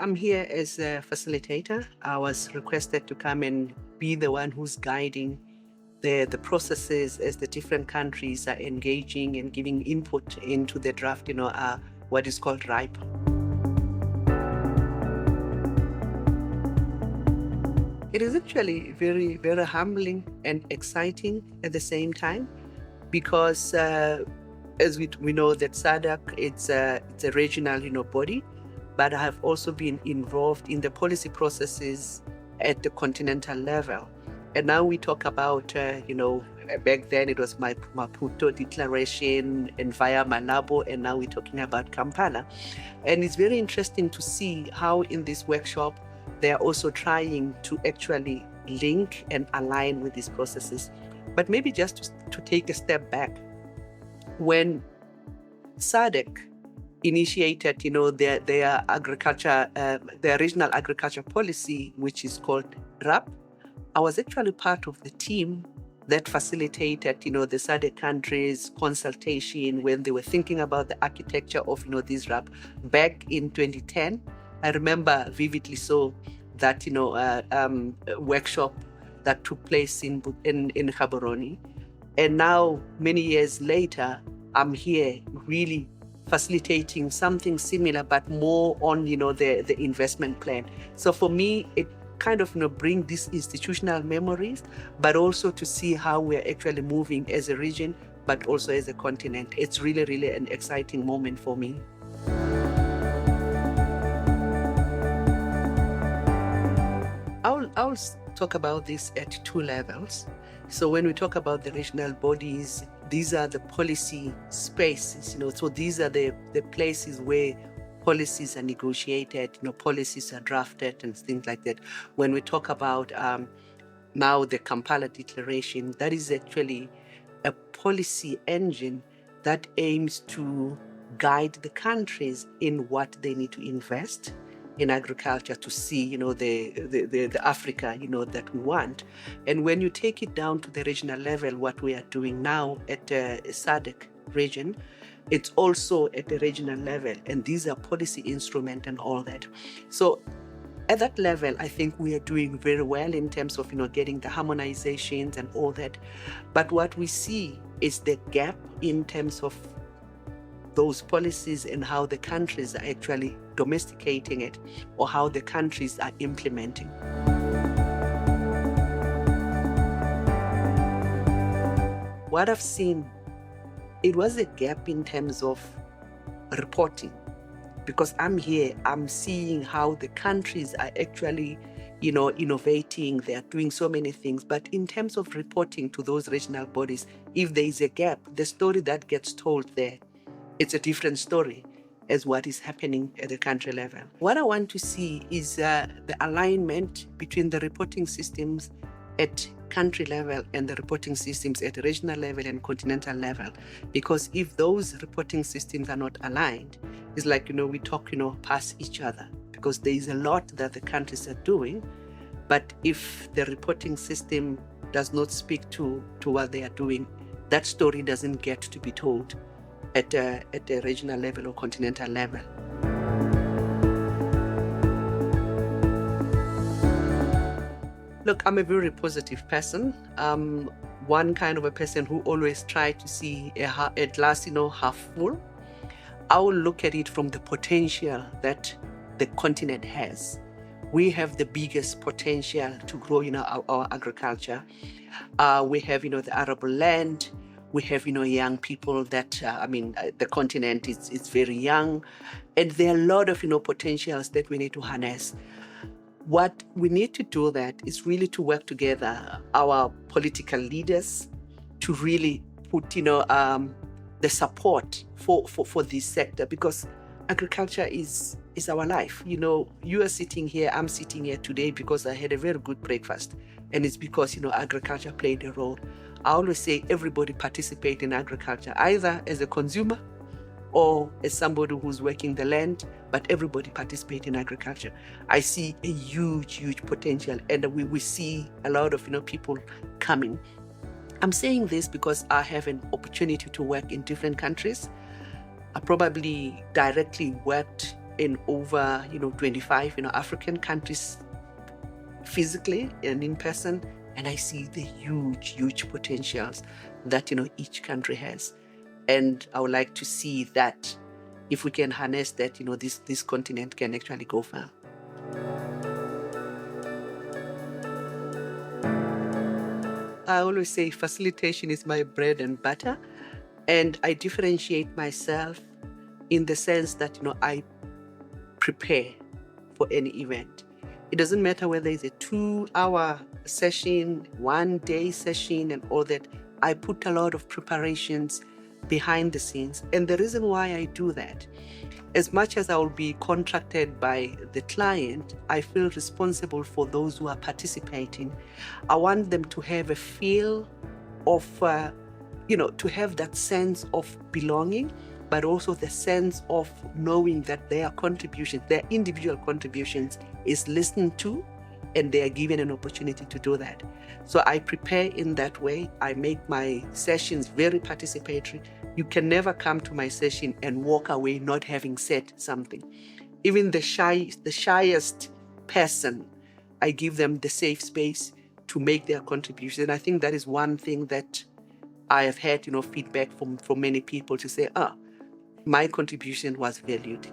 I'm here as a facilitator. I was requested to come and be the one who's guiding the processes as the different countries are engaging and giving input into the draft, what is called RAIP. It is actually very, very humbling and exciting at the same time because as we know that SADC, it's a regional, body, but I have also been involved in the policy processes at the continental level. And now we talk about, back then it was my Maputo Declaration and via Malabo, and now we're talking about Kampala. And it's very interesting to see how in this workshop, they are also trying to actually link and align with these processes. But maybe just to take a step back, when SADC initiated, their agriculture, their regional agriculture policy, which is called RAP, I was actually part of the team that facilitated, the SADC countries' consultation when they were thinking about the architecture of, this RAP back in 2010. I remember vividly so that, workshop that took place in Gaborone. And now, many years later, I'm here really facilitating something similar, but more on, the investment plan. So for me, it kind of, bring these institutional memories, but also to see how we're actually moving as a region, but also as a continent. It's really, really an exciting moment for me. I'll talk about this at two levels. So when we talk about the regional bodies, these are the policy spaces, so these are the places where policies are negotiated, policies are drafted and things like that. When we talk about now the Kampala Declaration, that is actually a policy engine that aims to guide the countries in what they need to invest in agriculture to see, the Africa, that we want. And when you take it down to the regional level, what we are doing now at the SADC region, it's also at the regional level, and these are policy instruments and all that. So at that level, I think we are doing very well in terms of, getting the harmonizations and all that. But what we see is the gap in terms of those policies and how the countries are actually domesticating it or how the countries are implementing. What I've seen, it was a gap in terms of reporting, because I'm here, I'm seeing how the countries are actually, innovating, they are doing so many things. But in terms of reporting to those regional bodies, if there is a gap, the story that gets told there, it's a different story as what is happening at the country level. What I want to see is the alignment between the reporting systems at country level and the reporting systems at regional level and continental level. Because if those reporting systems are not aligned, it's like, we talk, past each other, because there is a lot that the countries are doing. But if the reporting system does not speak to what they are doing, that story doesn't get to be told at the regional level or continental level. Look, I'm a very positive person. One kind of a person who always tries to see a glass, half full. I will look at it from the potential that the continent has. We have the biggest potential to grow, our agriculture. We have, the arable land. We have, young people that, the continent is very young. And there are a lot of, potentials that we need to harness. What we need to do that is really to work together, our political leaders, to really put, the support for this sector, because agriculture is our life. You are sitting here, I'm sitting here today because I had a very good breakfast. And it's because, agriculture played a role. I always say everybody participate in agriculture, either as a consumer or as somebody who's working the land, but everybody participate in agriculture. I see a huge, huge potential, and we see a lot of, people coming. I'm saying this because I have an opportunity to work in different countries. I probably directly worked in over 25 African countries physically and in person, and I see the huge potentials that each country has. And I would like to see that if we can harness that, this continent can actually go far. I always say facilitation is my bread and butter, and I differentiate myself in the sense that I prepare for any event. It doesn't matter whether it's a 2-hour session, 1-day session, and all that. I put a lot of preparations behind the scenes. And the reason why I do that, as much as I will be contracted by the client, I feel responsible for those who are participating. I want them to have a feel of, to have that sense of belonging, but also the sense of knowing that their contributions, their individual contributions, is listened to, and they are given an opportunity to do that. So I prepare in that way. I make my sessions very participatory. You can never come to my session and walk away not having said something. Even the shyest person, I give them the safe space to make their contribution. And I think that is one thing that I have had, feedback from many people to say, my contribution was valued.